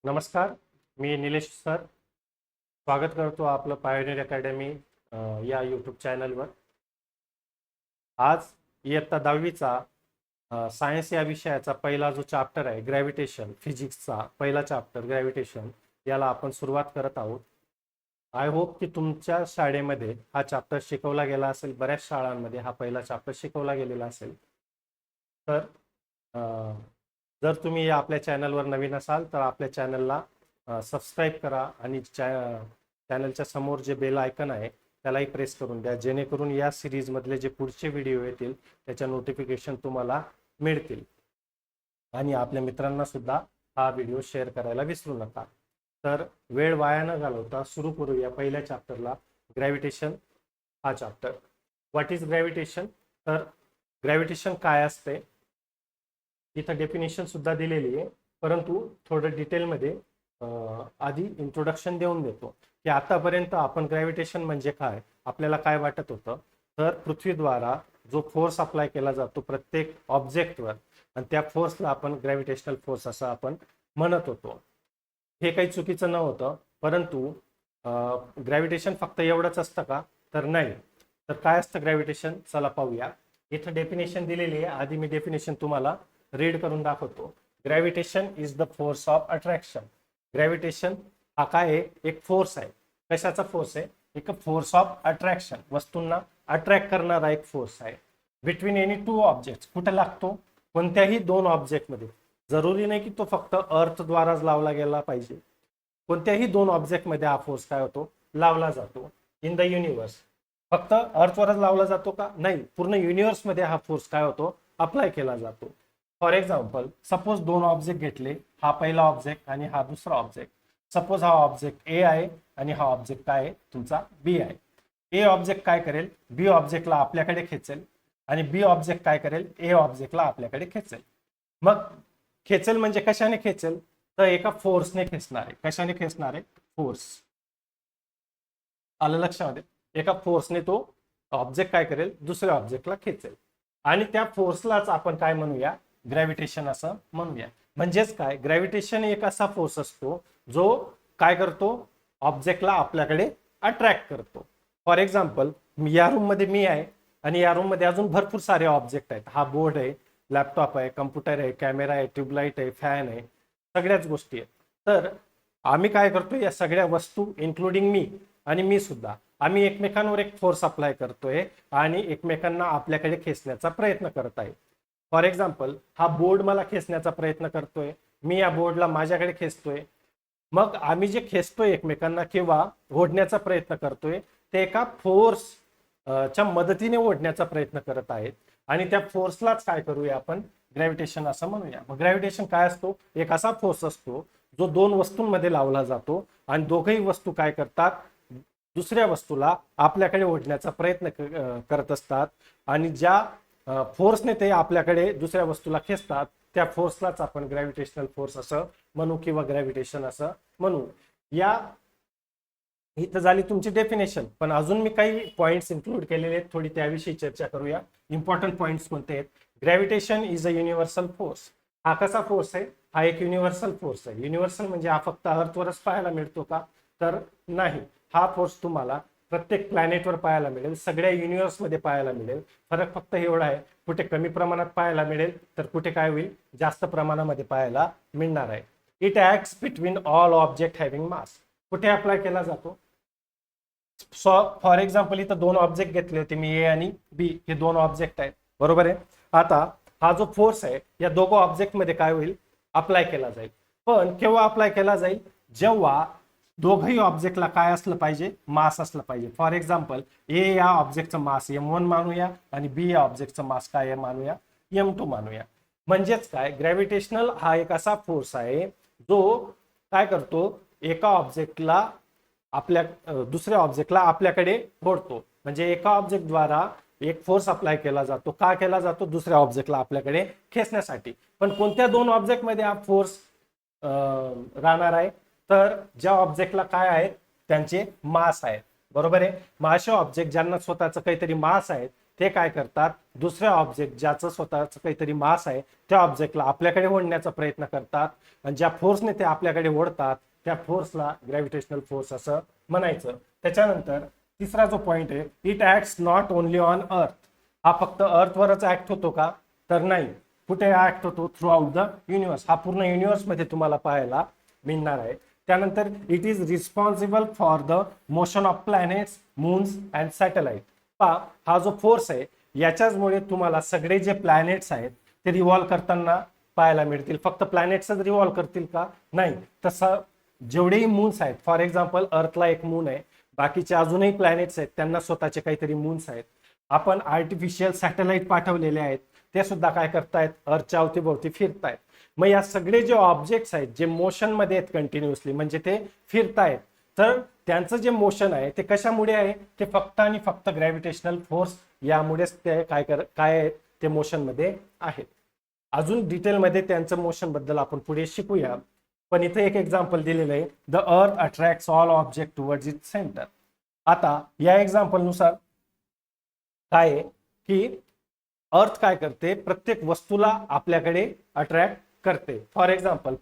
नमस्कार, मी निलेश सर. स्वागत करतो आपलं पायोनियर अकॅडमी या यूट्यूब चॅनलवर. आज इयत्ता 10वीचा सायन्स या विषयाचा पहिला जो चॅप्टर आहे ग्रॅव्हिटेशन, फिजिक्सचा पहिला चॅप्टर ग्रॅव्हिटेशन, याला आपण सुरुवात करत आहोत. आय होप की तुमच्या शाळेमध्ये हा चॅप्टर शिकवला गेला असेल. बऱ्याच शाळांमध्ये हा पहिला चॅप्टर शिकवला गेलेला असेल. तर जर तुम्ही आपल्या चॅनलवर नवीन असाल तर आपल्या चॅनलला सबस्क्राईब करा आणि चॅनलच्या समोर जे बेल आयकन आहे त्यालाही प्रेस करून द्या, जेणेकरून या सिरीजमधले जे पुढचे व्हिडिओ येतील त्याच्या नोटिफिकेशन तुम्हाला मिळतील. आणि आपल्या मित्रांना सुद्धा हा व्हिडिओ शेअर करायला विसरू नका. तर वेळ वाया न घालवता सुरू करूया पहिल्या चॅप्टरला, ग्रॅव्हिटेशन हा चॅप्टर. What is gravitation? तर ग्रॅव्हिटेशन काय असते इथं डेफिनेशन सुद्धा दिलेली आहे, परंतु थोडं डिटेलमध्ये आधी इंट्रोडक्शन देऊन देतो की आतापर्यंत आपण ग्रॅव्हिटेशन म्हणजे काय, आपल्याला काय वाटत होतं. तर पृथ्वीद्वारा जो फोर्स अप्लाय केला जातो प्रत्येक ऑब्जेक्टवर, आणि त्या फोर्सला आपण ग्रॅव्हिटेशनल फोर्स असं आपण म्हणत होतो. हे काही चुकीचं नव्हतं, परंतु ग्रॅव्हिटेशन फक्त एवढंच असतं का? तर नाही. तर काय असतं ग्रॅव्हिटेशन, चला पाहूया. इथं डेफिनेशन दिलेली आहे, आधी मी डेफिनेशन तुम्हाला रीड करून दाखवतो. Gravitation is the force of attraction. Gravitation हा काय आहे? एक फोर्स आहे. कशाचा फोर्स आहे? एक फोर्स ऑफ अट्रॅक्शन, वस्तूंना अट्रॅक्ट करणारा एक फोर्स आहे. Between any two object. कुठे लागतो? कोणत्याही दोन ऑब्जेक्टमध्ये. जरुरी नाही की तो फक्त अर्थद्वाराच लावला गेला पाहिजे. कोणत्याही दोन ऑब्जेक्टमध्ये हा फोर्स काय होतो? लावला जातो. In the universe. फक्त अर्थवरच लावला जातो का? नाही, पूर्ण युनिवर्समध्ये हा फोर्स काय होतो? अप्लाय केला जातो. फॉर एक्झाम्पल, सपोज दोन ऑब्जेक्ट घेतले, हा पहिला ऑब्जेक्ट आणि हा दुसरा ऑब्जेक्ट. सपोज हा ऑब्जेक्ट ए आहे आणि हा ऑब्जेक्ट काय आहे? तुमचा बी आहे. ए ऑब्जेक्ट काय करेल? बी ऑब्जेक्टला आपल्याकडे खेचेल, आणि बी ऑब्जेक्ट काय करेल? ए ऑब्जेक्टला आपल्याकडे खेचेल. मग खेचेल म्हणजे कशाने खेचेल? तर एका फोर्सने खेचणार आहे. कशाने खेचणार आहे? फोर्स. आलं लक्षामध्ये? एका फोर्सने तो ऑब्जेक्ट काय करेल? दुसऱ्या ऑब्जेक्टला खेचेल, आणि त्या फोर्सलाच आपण काय म्हणूया? ग्रॅव्हिटेशन असं म्हणूया. म्हणजेच काय? ग्रॅव्हिटेशन एक असा फोर्स असतो जो काय करतो? ऑब्जेक्टला आपल्याकडे अट्रॅक्ट करतो. फॉर एक्झाम्पल, या रूम मध्ये मी आहे आणि या रूम मध्ये अजून भरपूर सारे ऑब्जेक्ट आहेत. हा बोर्ड आहे, लॅपटॉप आहे, कम्प्युटर आहे, कॅमेरा आहे, ट्यूबलाइट आहे, फॅन आहे, सगळ्याच गोष्टी आहेत. तर आम्ही काय करतो? या सगळ्या वस्तू इन्क्लुडिंग मी आणि मी सुद्धा, आम्ही एकमेकांवर एक फोर्स अप्लाय करतोय आणि एकमेकांना आपल्याकडे खेचण्याचा प्रयत्न करत आहे. फॉर एक्झाम्पल, हा बोर्ड मला खेचण्याचा प्रयत्न करतोय, मी या बोर्डला माझ्याकडे खेचतोय. मग आम्ही जे खेचतोय एकमेकांना किंवा ओढण्याचा प्रयत्न करतोय, ते एका फोर्स च्या मदतीने ओढण्याचा प्रयत्न करत आहेत, आणि त्या फोर्सलाच काय करूया आपण? ग्रॅव्हिटेशन असं म्हणूया. मग ग्रॅव्हिटेशन काय असतो? एक असा फोर्स असतो जो दोन वस्तूंमध्ये लावला जातो, आणि दोघही वस्तू काय करतात? दुसऱ्या वस्तूला आपल्याकडे ओढण्याचा प्रयत्न करत असतात, आणि ज्या फोर्सने ते आपल्याकडे दुसऱ्या वस्तूला खेचतात त्या फोर्सलाच आपण ग्रॅव्हिटेशनल फोर्स असं म्हणू किंवा ग्रॅव्हिटेशन असं म्हणू. या इथं झाली तुमची डेफिनेशन, पण अजून मी काही पॉइंट्स इन्क्लूड केलेले आहेत, थोडी त्याविषयी चर्चा करूया. इम्पॉर्टंट पॉइंट्स कोणते आहेत? Gravitation is a universal force. हा कसा फोर्स आहे? हा एक युनिव्हर्सल फोर्स आहे. युनिव्हर्सल म्हणजे हा फक्त अर्थवरच पाहायला मिळतो का? तर नाही. हा फोर्स तुम्हाला प्रत्येक प्लॅनेटवर पाहायला मिळेल, सगळ्या युनिव्हर्समध्ये पाहायला मिळेल. फरक फक्त एवढा आहे, कुठे कमी प्रमाणात पाहायला मिळेल तर कुठे काय होईल? जास्त प्रमाणामध्ये पाहायला मिळणार आहे. It acts between all object having mass. कुठे अप्लाय केला जातो? फॉर एक्झाम्पल, इथं दोन ऑब्जेक्ट घेतले होते मी, ए आणि बी, हे दोन ऑब्जेक्ट आहेत, बरोबर आहे. आता हा जो फोर्स आहे या दोघं ऑब्जेक्ट मध्ये काय होईल? अप्लाय केला जाईल. पण केव्हा अप्लाय केला जाईल? जेव्हा दोघही ऑब्जेक्टला काय असलं पाहिजे? मास असलं पाहिजे. फॉर एक्झाम्पल, ए या ऑब्जेक्टचं मास M1 मानूया, आणि बी या ऑब्जेक्टचं मास काय मानूया? M2 मानूया. म्हणजेच काय? ग्रॅव्हिटेशनल हा एक असा फोर्स आहे जो काय करतो? एका ऑब्जेक्टला आपल्या दुसऱ्या ऑब्जेक्टला आपल्याकडे ओढतो. म्हणजे एका ऑब्जेक्टद्वारा एक फोर्स अप्लाय केला जातो. का केला जातो? दुसऱ्या ऑब्जेक्टला आपल्याकडे खेचण्यासाठी. पण कोणत्या दोन ऑब्जेक्ट मध्ये हा फोर्स राहणार आहे? तर ज्या ऑब्जेक्टला काय आहेत? त्यांचे मास आहेत, बरोबर आहे. मग असे ऑब्जेक्ट ज्यांना स्वतःचं काहीतरी मास आहे ते काय करतात, दुसऱ्या ऑब्जेक्ट ज्याचं स्वतःचं काहीतरी मास आहे त्या ऑब्जेक्टला आपल्याकडे ओढण्याचा प्रयत्न करतात आणि ज्या फोर्सने ते आपल्याकडे ओढतात त्या फोर्सला ग्रॅव्हिटेशनल फोर्स असं म्हणायचं. त्याच्यानंतर तिसरा जो पॉइंट आहे, it acts not only on earth. हा फक्त अर्थवरच ऍक्ट होतो का, तर नाही. कुठे ऍक्ट होतो, थ्रू आउट द युनिव्हर्स. हा पूर्ण युनिव्हर्स मध्ये तुम्हाला पाहायला मिळणार आहे. त्यानंतर it is responsible for the motion of planets, moons and satellite. हा जो फोर्स आहे याच्याचमुळे तुम्हाला सगळे जे प्लॅनेट्स आहेत ते रिव्हॉल्व करताना पाहायला मिळतील. फक्त प्लॅनेट्सच रिव्हॉल्व करतील का, नाही. तसं जेवढेही मून्स आहेत, फॉर एक्झाम्पल अर्थला एक मून आहे, बाकीचे अजूनही प्लॅनेट्स आहेत त्यांना स्वतःचे काहीतरी मून्स आहेत. आपण आर्टिफिशियल सॅटेलाइट पाठवलेले आहेत, ते सुद्धा काय करतायत, अर्थच्या अवतीभोवती फिरतायत. मग या सगळे जे ऑब्जेक्ट्स आहेत जे मोशन मध्ये आहेत कंटिन्युअसली, म्हणजे ते फिरतायत, तर त्यांचं जे मोशन आहे ते कशामुळे आहे, ते फक्त आणि फक्त ग्रॅव्हिटेशनल फोर्स यामुळेच ते काय आहेत, ते मोशन मध्ये आहेत. अजून डिटेलमध्ये त्यांचं मोशन बद्दल आपण पुढे शिकूया. पण इथे एक एक्झाम्पल दिलेलं आहे, द अर्थ attracts all object towards its centre. आता या एक्झाम्पल नुसार काय आहे की अर्थ काय करते, प्रत्येक वस्तूला आपल्याकडे अट्रॅक्ट करते. फॉर एक्झाम्पल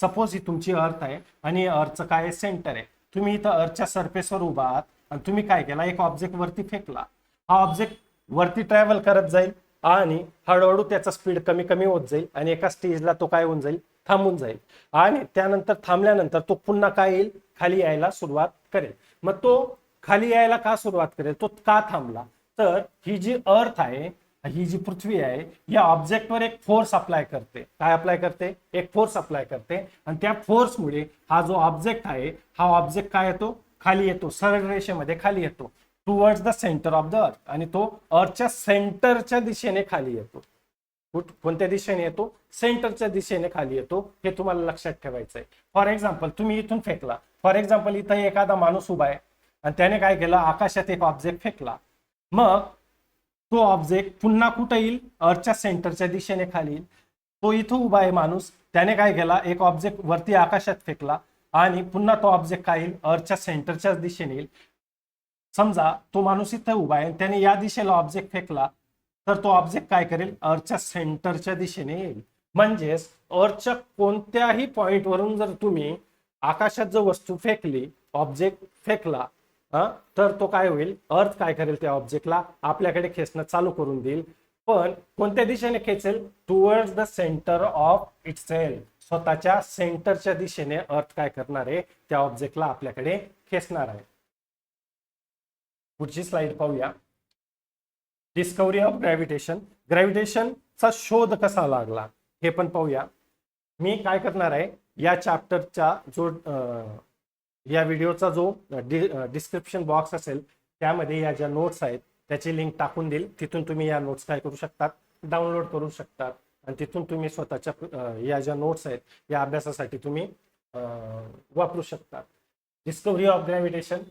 सपोज ही तुमची अर्थ आहे आणि अर्थचं काय सेंटर आहे. तुम्ही इथं अर्थच्या सरफेसवर उभा आहात आणि तुम्ही काय केला, एक ऑब्जेक्ट वरती फेकला. हा ऑब्जेक्ट वरती ट्रॅव्हल करत जाईल आणि हळूहळू त्याचा स्पीड कमी कमी होत जाईल आणि एका स्टेजला तो काय होऊन जाईल, थांबून जाईल. आणि त्यानंतर थांबल्यानंतर तो पुन्हा काय येईल, खाली यायला सुरुवात करेल. मग तो खाली यायला का सुरुवात करेल, तो का थांबला, तर ही जी अर्थ आहे, ही जी पृथ्वी आहे, या ऑब्जेक्टवर एक फोर्स अप्लाय करते. काय अप्लाय करते, एक फोर्स अप्लाय करते. आणि त्या फोर्समुळे हा जो ऑब्जेक्ट आहे, हा ऑब्जेक्ट काय येतो, खाली येतो, सरळ रेषेमध्ये खाली येतो, towards the centre of the earth. आणि तो अर्थच्या सेंटरच्या दिशेने खाली येतो. कोणत्या दिशेने येतो, सेंटरच्या दिशेने खाली येतो. हे तुम्हाला लक्षात ठेवायचं आहे. फॉर एक्झाम्पल तुम्ही इथून फेकला, फॉर एक्झाम्पल इथं एखादा माणूस उभा आहे आणि त्याने काय केलं, आकाशात एक ऑब्जेक्ट फेकला. मग तो ऑब्जेक्ट पुन्हा कुठे येईल, अर्थच्या सेंटरच्या दिशेने खाली येईल. तो इथं उभा आहे माणूस, त्याने काय केला, एक ऑब्जेक्ट वरती आकाशात फेकला आणि पुन्हा तो ऑब्जेक्ट काय येईल, अर्थच्या सेंटरच्या दिशेने येईल. समजा तो माणूस इथं उभा आहे आणि त्याने या दिशेला ऑब्जेक्ट फेकला, तर तो ऑब्जेक्ट काय करेल, अर्थच्या सेंटरच्या दिशेने येईल. म्हणजेच अर्थच्या कोणत्याही पॉइंट वरून जर तुम्ही आकाशात जर वस्तू फेकली, ऑब्जेक्ट फेकला, तर तो काय होईल, अर्थ काय करेल, त्या ऑब्जेक्टला आपल्याकडे खेचणं चालू करून देईल. पण कोणत्या दिशेने खेचेल, towards the centre of itself. स्वतःच्या सेंटरच्या दिशेने अर्थ काय करणार आहे, त्या ऑब्जेक्टला आपल्याकडे खेचणार आहे. पुढची स्लाइड पाहूया. Discovery of gravitation. ग्रॅव्हिटेशनचा शोध कसा लागला हे पण पाहूया. मी काय करणार आहे, या चॅप्टरचा जो या व्हिडिओचा जो डिस्क्रिप्शन बॉक्स असेल त्यामध्ये या ज्या नोट्स आहेत त्याची लिंक टाकून देईल. तिथून तुम्ही या नोट्स काय करू शकतात, डाउनलोड करू शकतात आणि तिथून तुम्ही स्वतःच्या या ज्या नोट्स आहेत या अभ्यासासाठी तुम्ही वापरू शकतात. Discovery of gravitation.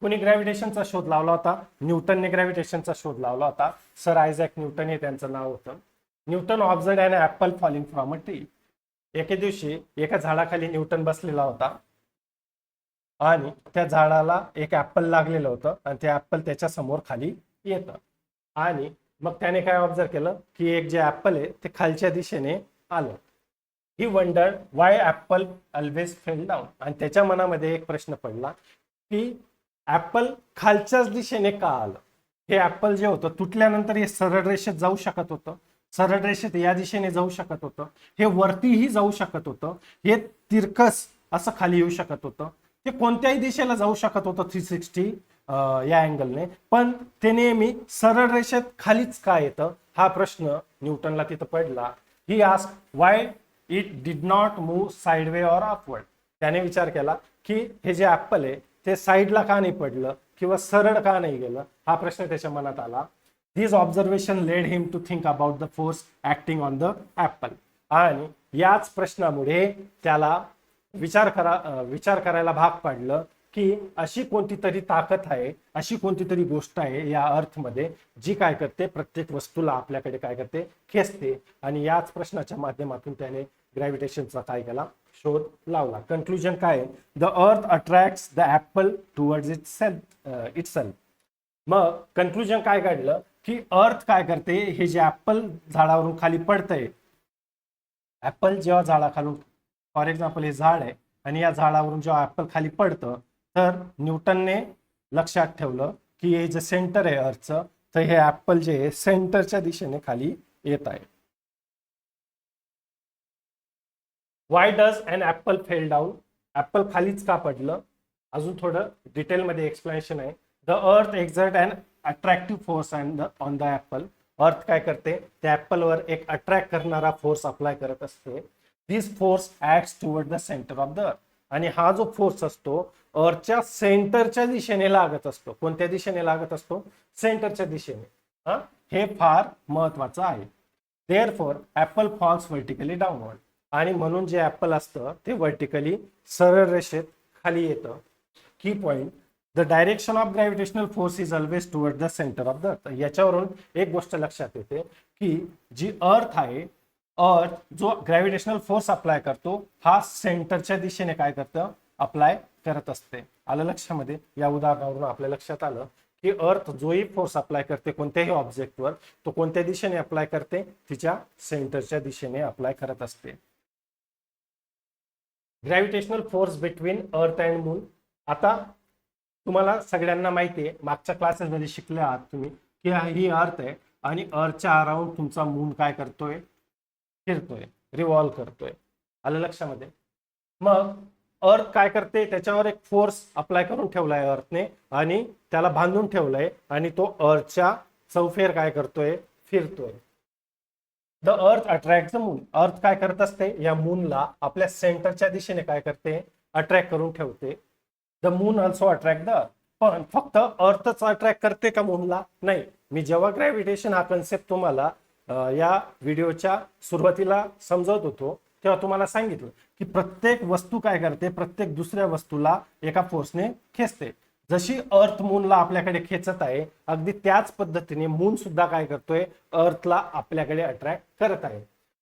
कोणी ग्रॅव्हिटेशनचा शोध लावला होता, न्यूटनने ग्रॅव्हिटेशनचा शोध लावला होता. सर आयझॅक न्यूटन हे त्यांचं नाव होतं. Newton observed an apple falling from a tree. एके दिवशी एका झाडाखाली न्यूटन बसलेला होता आणि त्या झाडाला एक ऍपल लागलेलं होतं आणि ते ऍपल त्याच्या समोर खाली येतं. आणि मग त्याने काय ऑब्झर्व केलं की एक जे ऍपल आहे ते खालच्या दिशेने आलं. He wondered why apple always fell down. आणि त्याच्या मनामध्ये एक प्रश्न पडला की ऍपल खालच्याच दिशेने का आलं. हे ऍपल जे होतं तुटल्यानंतर हे सरळ रेषेत जाऊ शकत होतं, सरळ रेषेत या दिशेने जाऊ शकत होतं, हे वरतीही जाऊ शकत होतं, हे तिरकस असं खाली येऊ शकत होतं, ते कोणत्याही दिशेला जाऊ शकत होतं 360 या अँगलने. पण ते नेहमी सरळ रेषेत खालीच का येतं, हा प्रश्न न्यूटनला तिथं पडला. He asked why it did not move sideway or upward. त्याने विचार केला की हे जे ऍपल आहे ते साईडला का नाही पडलं किंवा सरळ का नाही गेलं, हा प्रश्न त्याच्या मनात आला. This observation led him to think about the force acting on the apple. आणि याच प्रश्नामुळे त्याला विचार करायला भाग पाडलं की अशी कोणती तरी ताकद आहे, अशी कोणती तरी गोष्ट आहे या अर्थमध्ये जी काय करते, प्रत्येक वस्तूला आपल्याकडे काय करते, खेचते. आणि याच प्रश्नाच्या माध्यमातून त्याने ग्रॅव्हिटेशनचा काय केला, शोध लावला. कंक्लुजन काय, the earth attracts the apple towards itself. मग कन्क्लुजन काय काढलं की अर्थ काय करते, हे जे ऍपल झाडावरून खाली पडतंय, ऍपल जेव्हा झाडाखालून, फॉर एक्झाम्पल हे झाड आहे आणि या झाडावरून जेव्हा ऍपल खाली पडतं, तर न्यूटनने लक्षात ठेवलं की हे जे सेंटर आहे अर्थचं, तर हे ऍपल जे आहे सेंटरच्या दिशेने खाली येत आहे. Why does an apple fall down, apple खालीच का पडलं, अजून थोडं डिटेलमध्ये एक्सप्लेनेशन आहे. The earth exert an attractive force on the apple, earth काय करते, त्या ऍपलवर एक अट्रॅक्ट करणारा फोर्स अप्लाय करत असते. This force acts toward the centre of the earth, आणि हा जो फोर्स असतो अर्थच्या सेंटरच्या दिशेने लागत असतो. कोणत्या दिशेने लागत असतो, सेंटरच्या दिशेने. हा, हे फार महत्वाचं आहे. Therefore apple falls vertically downward, आणि म्हणून जे ऍपल असतं ते व्हर्टिकली सरळ रेषेत खाली येतं. की point, the direction of gravitational force is always toward the centre of the अर्थ. याच्यावरून एक गोष्ट लक्षात येते की जी अर्थ आहे, अर्थ जो ग्रॅव्हिटेशनल फोर्स अप्लाय करतो हा सेंटरच्या दिशेने काय करतं, अप्लाय करत असते. आलं लक्षामध्ये, या उदाहरणावरून आपल्या लक्षात आलं की अर्थ जोही फोर्स अप्लाय करते कोणत्याही ऑब्जेक्टवर, तो कोणत्या दिशेने अप्लाय करते, तिच्या सेंटरच्या दिशेने अप्लाय करत असते. Gravitational force between earth and moon, आता तुम्हाला सगळ्यांना माहिती आहे, मागच्या क्लासेसमध्ये शिकले आहात तुम्ही की ही अर्थ आहे आणि अर्थच्या अराउंड तुमचा मून काय करतोय, फिरतोय, रिव्हॉल्व करतोय. आलं लक्षामध्ये. मग अर्थ काय करते, त्याच्यावर एक फोर्स अप्लाय करून ठेवलाय अर्थने आणि त्याला बांधून ठेवलंय आणि तो अर्थच्या चौफेर काय करतोय, फिरतोय. The earth attract the moon, अर्थ काय करत असते, या मूनला आपल्या सेंटरच्या दिशेने काय करते, अट्रॅक्ट करून ठेवते. The moon also attract the earth, पण फक्त अर्थच अट्रॅक्ट करते का मूनला, नाही. मी जेव्हा ग्रॅव्हिटेशन हा कन्सेप्ट तुम्हाला या व्हिडिओच्या सुरुवातीला समजवत होतो तेव्हा तुम्हाला सांगितलं की प्रत्येक वस्तू काय करते, प्रत्येक दुसऱ्या वस्तूला एका फोर्सने खेचते. जशी अर्थ मूनला आपल्याकडे खेचत आहे, अगदी त्याच पद्धतीने मून सुद्धा काय करतोय, अर्थला आपल्याकडे अट्रॅक्ट करत आहे.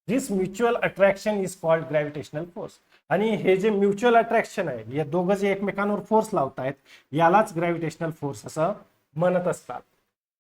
This mutual attraction is called gravitational force, आणि हे जे म्युच्युअल अट्रॅक्शन आहे, हे दोघं जे एकमेकांवर फोर्स लावतायत यालाच ग्रॅव्हिटेशनल फोर्स असं म्हणत असतात.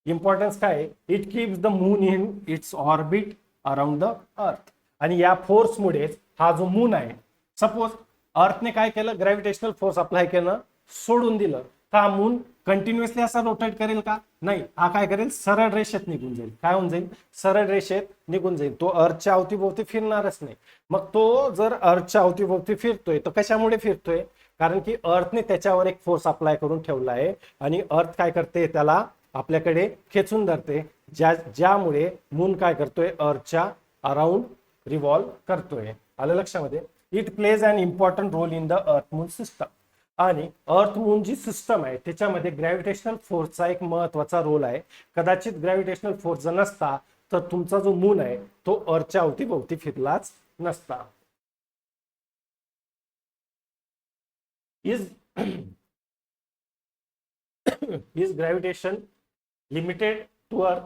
इम्पॉर्टन्स काय, it keeps the moon in its orbit around the earth, आणि या फोर्समुळेच हा जो मून आहे, सपोज अर्थने काय केलं, ग्रॅव्हिटेशनल फोर्स अप्लाय केलं, सोडून दिलं, तर हा मून कंटिन्युअसली असा रोटेट करेल का, नाही. हा काय करेल, सरळ रेषेत निघून जाईल. काय होऊन जाईल, सरळ रेषेत निघून जाईल. तो अर्थच्या अवतीभोवती फिरणारच नाही. मग तो जर अर्थच्या अवतीभोवती फिरतोय तर कशामुळे फिरतोय, कारण की अर्थने त्याच्यावर एक फोर्स अप्लाय करून ठेवला आहे आणि अर्थ काय करते, त्याला आपल्याकडे खेचून धरते, ज्यामुळे मून काय करतोय, अर्थच्या अराउंड रिव्हॉल्व करतोय. आलं लक्षामध्ये. It plays an important role in the earth moon system, आणि अर्थ मून जी सिस्टम आहे त्याच्यामध्ये ग्रॅव्हिटेशनल फोर्सचा एक महत्वाचा रोल आहे. कदाचित ग्रॅव्हिटेशनल फोर्स जर नसता तर तुमचा जो मून आहे तो अर्थच्या अवतीभोवती फिरलाच नसता. Is is gravitation limited to earth,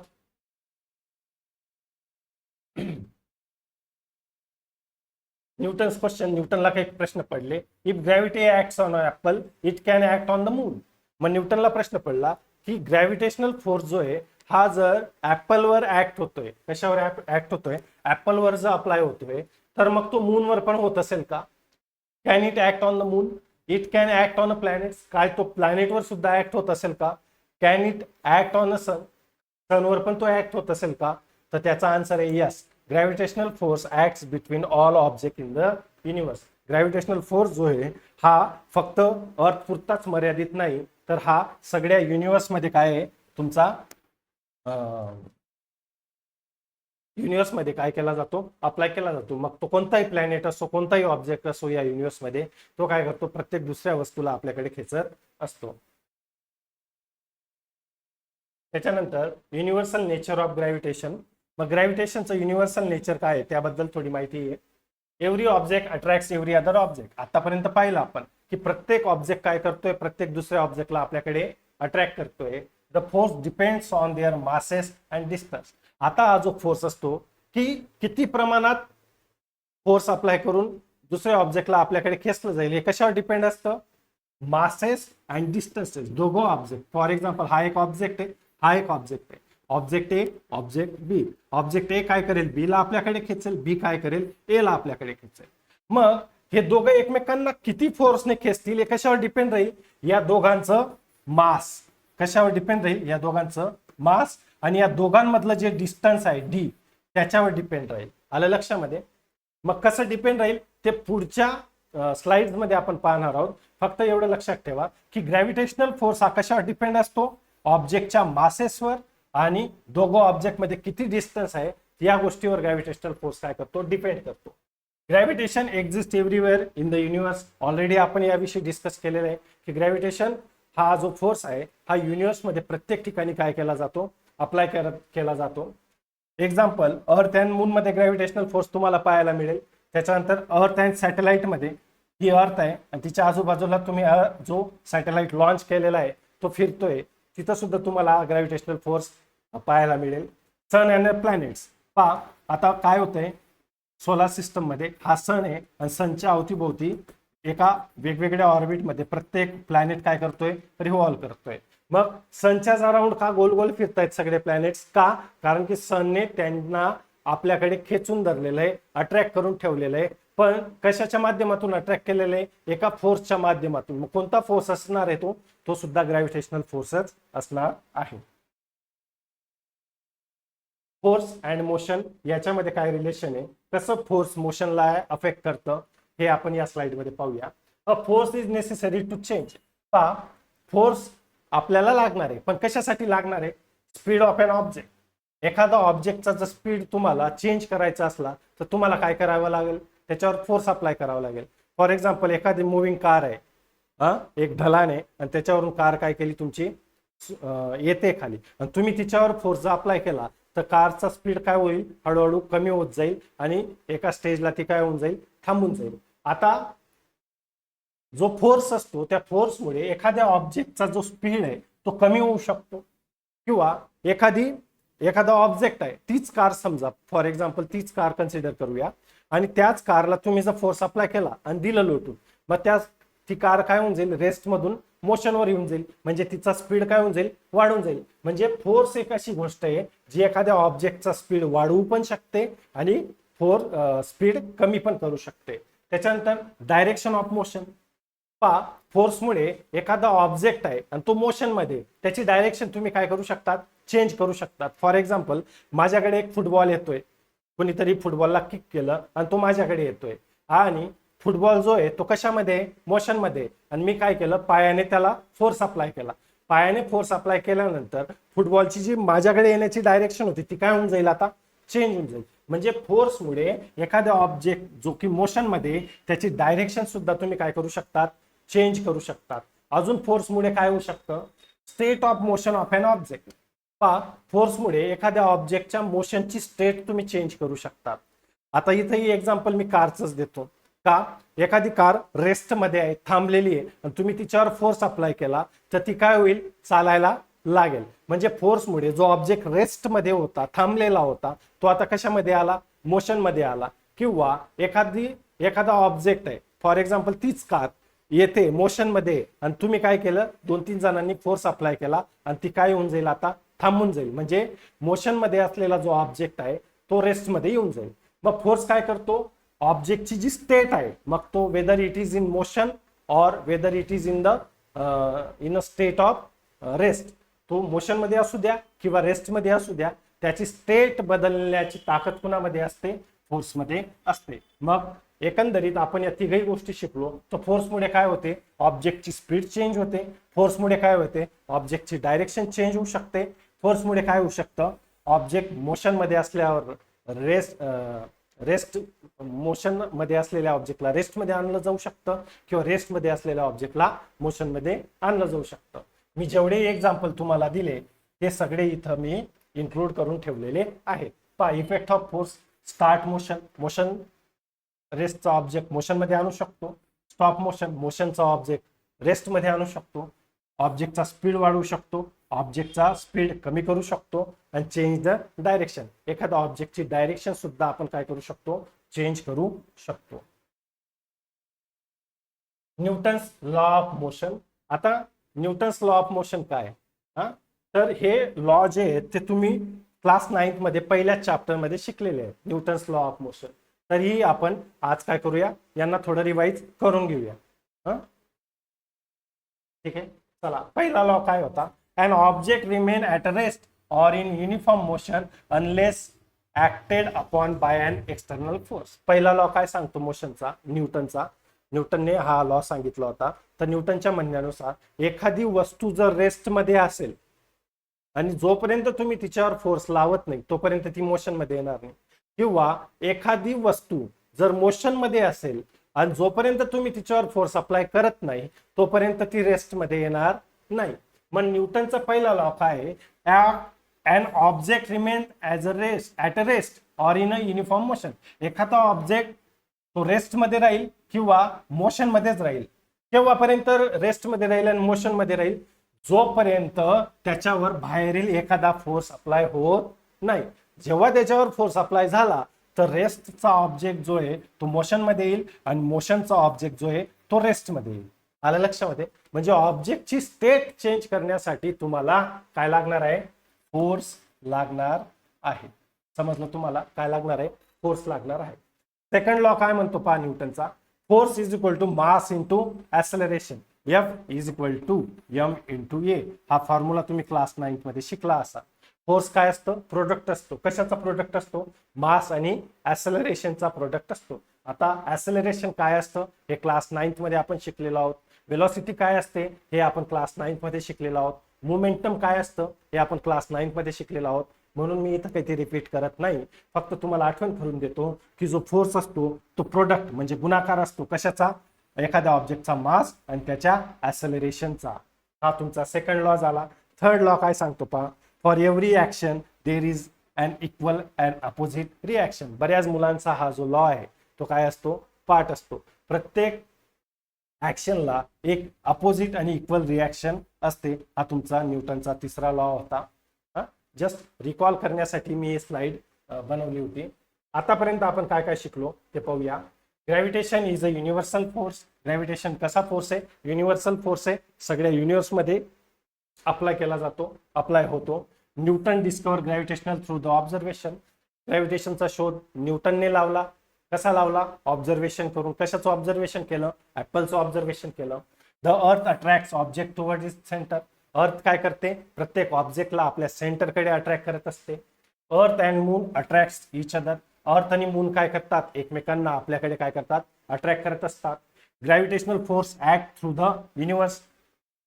Newton's question, न्यूटनला काही प्रश्न पडले. If gravity acts on apple it can act on the moon. मग न्यूटनला प्रश्न पडला की ग्रॅव्हिटेशनल फोर्स जो आहे हा जर ऍपलवर ऍक्ट होतोय, कशावर ऍक्ट होतोय, ऍपलवर जर अप्लाय होतोय, तर मग तो मूनवर पण होत असेल का. Can it act on the moon, it can act on a planet, काय तो प्लॅनेटवर सुद्धा ऍक्ट होत असेल का. Can it act on a sun, सनवर पण तो ऍक्ट होत असेल का. तर त्याचा आन्सर आहे yes. Gravitational force acts between all object in the universe. Gravitational force जो आहे हा फक्त अर्थ पुरताच मर्यादित नाही, तर हा सगळ्या युनिवर्स मध्ये काय आहे, तुमचा युनिवर्स मध्ये काय केला जातो, अप्लाय केला जातो. मग तो कोणताही प्लॅनेट असो, कोणताही ऑब्जेक्ट असो या युनिवर्स मध्ये, तो काय करतो, प्रत्येक दुसऱ्या वस्तूला आपल्याकडे खेचत असतो. त्याच्यानंतर युनिव्हर्सल नेचर ऑफ ग्रॅव्हिटेशन. मग ग्रॅव्हिटेशनचं युनिव्हर्सल नेचर काय आहे त्याबद्दल थोडी माहिती आहे. Every object attracts every other object. आतापर्यंत पाहिलं आपण की प्रत्येक ऑब्जेक्ट काय करतोय, प्रत्येक दुसऱ्या ऑब्जेक्टला आपल्याकडे अट्रॅक्ट करतोय. The force depends on their masses and distance. आता हा जो फोर्स असतो की किती प्रमाणात फोर्स अप्लाय करून दुसऱ्या ऑब्जेक्टला आपल्याकडे खेचलं जाईल हे कशावर डिपेंड असतं, मासेस अँड डिस्टन्सेस, दोघं ऑब्जेक्ट. फॉर एक्झाम्पल हा एक ऑब्जेक्ट आहे, हा एक ऑब्जेक्ट आहे. Object A, object B. Object A काय करेल, बी ला आपल्याकडे खेचेल, बी काय करेल, ए ला आपल्याकडे खेचेल. मग हे दोघं एकमेकांना किती फोर्सने खेचतील हे कशावर डिपेंड राहील, या दोघांचं मास. कशावर डिपेंड राहील, या दोघांचं मास आणि या दोघांमधलं जे डिस्टन्स आहे डी त्याच्यावर डिपेंड राहील. आलं लक्षामध्ये. मग कसं डिपेंड राहील ते पुढच्या स्लाइड्स मध्ये आपण पाहणार आहोत. फक्त एवढं लक्षात ठेवा की ग्रॅव्हिटेशनल फोर्स हा कशावर डिपेंड असतो, ऑब्जेक्टच्या मासेसवर आणि दोघं ऑब्जेक्ट मध्ये किती डिस्टन्स आहे या गोष्टीवर ग्रॅव्हिटेशनल फोर्स काय करतो, डिपेंड करतो. Gravitation exist everywhere in the universe. Already आपण याविषयी डिस्कस केलेलं आहे की ग्रॅव्हिटेशन हा जो फोर्स आहे हा युनिव्हर्स मध्ये प्रत्येक ठिकाणी काय केला जातो, अप्लाय केला जातो. एक्झाम्पल, अर्थ अँड मून मध्ये ग्रॅव्हिटेशनल फोर्स तुम्हाला पाहायला मिळेल. त्याच्यानंतर अर्थ अँड सॅटेलाइट मध्ये, ही अर्थ आहे आणि तिच्या आजूबाजूला तुम्ही जो सॅटेलाइट लॉन्च केलेला आहे तो फिरतोय, तिथं सुद्धा तुम्हाला ग्रॅव्हिटेशनल फोर्स पाहायला मिळेल. सन अँड प्लॅनेट्स पहा, आता काय होतंय सोलार सिस्टम मध्ये, हा सन आहे आणि सनच्या अवतीभोवती एका वेगवेगळ्या ऑर्बिटमध्ये प्रत्येक प्लॅनेट काय करतोय, रिव्हॉल्व करतोय. मग सनच्या राऊंड का गोल गोल फिरतायत सगळे प्लॅनेट्स, का, कारण की सनने त्यांना आपल्याकडे खेचून धरलेलं आहे, अट्रॅक्ट करून ठेवलेलं आहे. पण कशाच्या माध्यमातून अट्रॅक्ट केलेलं आहे, एका फोर्सच्या माध्यमातून. मग कोणता फोर्स असणार आहे तो सुद्धा ग्रॅव्हिटेशनल फोर्सच असणार आहे. फोर्स अँड मोशन याच्यामध्ये काय रिलेशन आहे, कसं फोर्स मोशनला अफेक्ट करतं हे आपण या स्लाइड मध्ये पाहूया. A force is necessary to change. पहा, फोर्स आपल्याला लागणार आहे, पण कशासाठी लागणार आहे, स्पीड ऑफ अन ऑब्जेक्ट. एखादा ऑब्जेक्टचा जर स्पीड तुम्हाला चेंज करायचा असला तर तुम्हाला काय करावं लागेल, त्याच्यावर फोर्स अप्लाय करावा लागेल. फॉर एक्झाम्पल, एखादी मुव्हिंग कार आहे, एक ढलान आहे आणि त्याच्यावरून कार काय केली तुमची येते खाली आणि तुम्ही तिच्यावर फोर्स अप्लाय केला तर कारचा स्पीड काय होईल, हळूहळू कमी होत जाईल आणि एका स्टेजला ती काय होऊन जाईल, थांबून जाईल. आता जो फोर्स असतो त्या फोर्समुळे एखाद्या ऑब्जेक्टचा जो स्पीड आहे तो कमी होऊ शकतो, किंवा एखादा ऑब्जेक्ट आहे, तीच कार समजा, फॉर एक्झाम्पल तीच कार कन्सिडर करूया आणि त्याच कारला तुम्ही जर फोर्स अप्लाय केला आणि दिलं लोटून, मग ती कार काय होऊन जाईल, रेस्ट मधून मोशनवर येऊन जाईल. म्हणजे तिचा स्पीड काय होऊन जाईल, वाढून जाईल. म्हणजे फोर्स एक अशी गोष्ट आहे जी एखाद्या ऑब्जेक्टचा स्पीड वाढवू पण शकते आणि स्पीड कमी पण करू शकते. त्याच्यानंतर डायरेक्शन ऑफ मोशन. पहा, फोर्समुळे एखादा ऑब्जेक्ट आहे आणि तो मोशन मध्ये, त्याची डायरेक्शन तुम्ही काय करू शकतात, चेंज करू शकतात. फॉर एक्झाम्पल, माझ्याकडे एक फुटबॉल येतोय, कोणीतरी फुटबॉलला किक केलं आणि तो माझ्याकडे येतोय आणि फुटबॉल जो आहे तो कशामध्ये, मोशन मध्ये, आणि मी काय केलं, पायाने त्याला फोर्स अप्लाय केला. पायाने फोर्स अप्लाय केल्यानंतर फुटबॉलची जी माझ्याकडे येण्याची डायरेक्शन होती ती काय होऊन जाईल, आता चेंज होऊन जाईल. म्हणजे फोर्समुळे एखादा ऑब्जेक्ट जो की मोशन मध्ये, त्याची डायरेक्शन सुद्धा तुम्ही काय करू शकतात, चेंज करू शकतात. अजून फोर्समुळे काय होऊ शकतं, state of motion of an object. पहा, फोर्समुळे एखाद्या ऑब्जेक्टच्या मोशनची स्टेट तुम्ही चेंज करू शकतात. आता इथंही एक्झाम्पल मी कारच देतो. का, एखादी कार रेस्ट मध्ये आहे, थांबलेली आहे आणि तुम्ही तिच्यावर फोर्स अप्लाय केला तर ती काय होईल, चालायला लागेल. म्हणजे फोर्समुळे जो ऑब्जेक्ट रेस्ट मध्ये होता, थांबलेला होता, तो आता कशामध्ये आला, मोशन मध्ये आला. किंवा एखादा ऑब्जेक्ट आहे, फॉर एक्झाम्पल तीच कार येते मोशन मध्ये आणि तुम्ही काय केलं, 2-3 जणांनी फोर्स अप्लाय केला आणि ती काय होऊन जाईल, आता थांबून जाईल. म्हणजे मोशन मध्ये असलेला जो ऑब्जेक्ट आहे तो रेस्ट मध्ये येऊन जाईल. मग फोर्स काय करतो, ऑब्जेक्टची जी स्टेट आहे, मग तो whether it is in motion और whether it is in a state of rest, तो मोशन मध्ये असू द्या किंवा रेस्ट मध्ये असू द्या, त्याची स्टेट बदलण्याची ताकद कुणामध्ये असते, फोर्समध्ये असते. मग एकंदरीत आपण या तिघही गोष्टी शिकलो. तर फोर्समुळे काय होते, ऑब्जेक्टची स्पीड चेंज होते. फोर्समुळे काय होते, ऑब्जेक्टची डायरेक्शन चेंज होऊ शकते. फोर्समुळे काय होऊ शकतं, ऑब्जेक्ट मोशन मध्ये असल्यावर रेस्ट मोशन मध्ये असलेल्या ऑब्जेक्टला रेस्ट मध्ये आणलं जाऊ शकतं किंवा रेस्ट मध्ये असलेल्या ऑब्जेक्टला मोशन मध्ये आणलं जाऊ शकतं. मी जेवढे एक्झाम्पल तुम्हाला दिले ते सगळे इथं मी इन्क्लूड करून ठेवलेले आहेत. पहा, effect of force, start motion रेस्टचा ऑब्जेक्ट मोशन मध्ये आणू शकतो. स्टॉप मोशनचा ऑब्जेक्ट रेस्ट मध्ये आणू शकतो. ऑब्जेक्टचा स्पीड वाढवू शकतो, ऑब्जेक्टचा स्पीड कमी करू शकतो आणि चेंज द डायरेक्शन. एखाद्या ऑब्जेक्टची डायरेक्शन सुद्धा आपण काय करू शकतो, चेंज करू शकतो. Newton's law of motion. आता न्यूटन्स लॉ ऑफ मोशन काय, हा तर हे लॉ जे आहेत ते तुम्ही क्लास 9 मध्ये पहिल्याच चॅप्टर मध्ये शिकलेले आहेत, न्यूटन्स लॉ ऑफ मोशन. तरीही आपण आज काय करूया, यांना थोडं रिवाइज करून घेऊया. हा ठीक आहे, चला पहिला लॉ काय होता, an object remain at rest or in uniform motion unless acted upon by an external force. पहिला लॉ काय सांगतो मोशनचा, न्यूटनचा. न्यूटनने हा लॉ सांगितला होता. तर न्यूटनच्या म्हणण्यानुसार एखादी वस्तू जर रेस्ट मध्ये असेल आणि जोपर्यंत तुम्ही तिच्यावर फोर्स लावत नाही तोपर्यंत ती मोशन मध्ये येणार नाही, किंवा एखादी वस्तू जर मोशन मध्ये असेल आणि जोपर्यंत तुम्ही तिच्यावर फोर्स अप्लाय करत नाही तोपर्यंत ती रेस्ट मध्ये येणार नाही. मग न्यूटनचा पहिला लॉ काय आहे, an object remain as a rest at a rest or in a uniform motion. एखादा ऑब्जेक्ट तो रेस्ट मध्ये राहील किंवा मोशन मध्येच राहील. केव्हापर्यंत रेस्ट मध्ये राहील आणि मोशन मध्ये राहील, जोपर्यंत त्याच्यावर बाहेरील एखादा फोर्स अप्लाय होत नाही. जेव्हा त्याच्यावर फोर्स अप्लाय झाला तर रेस्टचा ऑब्जेक्ट जो आहे तो मोशन मध्ये येईल आणि मोशनचा ऑब्जेक्ट जो आहे तो रेस्ट मध्ये येईल. आलं लक्षामध्ये? म्हणजे ऑब्जेक्टची स्टेट चेंज करण्यासाठी तुम्हाला काय लागणार आहे, फोर्स लागणार आहे. समजलं तुम्हाला? काय लागणार आहे, फोर्स लागणार आहे. सेकंड लॉ काय म्हणतो पहा न्यूटनचा, force is equal to mass into acceleration. F is equal to M into A. हा फॉर्म्युला तुम्ही क्लास 9 मध्ये शिकला असा. फोर्स काय असतं, प्रोडक्ट असतो. कशाचा प्रोडक्ट असतो, मास आणि ऍक्सेलरेशनचा प्रोडक्ट असतो. आता ऍक्सेलरेशन काय असतं हे क्लास 9 मध्ये आपण शिकलेलो आहोत. वेलोसिटी काय असते हे आपण क्लास 9 मध्ये शिकलेलो आहोत. मोमेंटम काय असतं हे आपण क्लास 9 मध्ये शिकलेलो आहोत. म्हणून मी इथं काही ते रिपीट करत नाही, फक्त तुम्हाला आठवण करून देतो की जो फोर्स असतो तो प्रोडक्ट म्हणजे गुणाकार असतो कशाचा, एखाद्या ऑब्जेक्टचा मास आणि त्याच्या ऍक्सेलरेशनचा. हा तुमचा सेकंड लॉ झाला. थर्ड लॉ काय सांगतो पहा, for every action there is an equal and opposite reaction. बऱ्याच मुलांचा हा जो लॉ आहे तो काय असतो, पार्ट असतो. प्रत्येक ऍक्शनला एक अपोजिट आणि इक्वल रिॲक्शन असते. हा तुमचा न्यूटनचा तिसरा लॉ होता. जस्ट रिकॉल करण्यासाठी मी ही स्लाइड बनवली होती. आतापर्यंत आपण काय काय शिकलो ते पाहूया. Gravitation is a universal force. Gravitation कसा फोर्स आहे, युनिव्हर्सल फोर्स आहे, सगळ्या युनिव्हर्समध्ये अप्लाय केला जातो, अप्लाय होतो. Newton discover gravitational through the observation. ग्रॅव्हिटेशनचा शोध न्यूटनने लावला. कसा लावला, ऑब्झर्वेशन करून. कशाचं ऑब्झर्वेशन केलं, ऍपलचं ऑब्झर्वेशन केलं. The earth attracts object toward its centre. अर्थ काय करते, प्रत्येक ऑब्जेक्टला आपल्या सेंटरकडे अट्रॅक्ट करत असते. अर्थ and moon attracts each other. अर्थ आणि मून काय करतात, एकमेकांना आपल्याकडे काय करतात, अट्रॅक्ट करत असतात. Gravitational force act through the universe.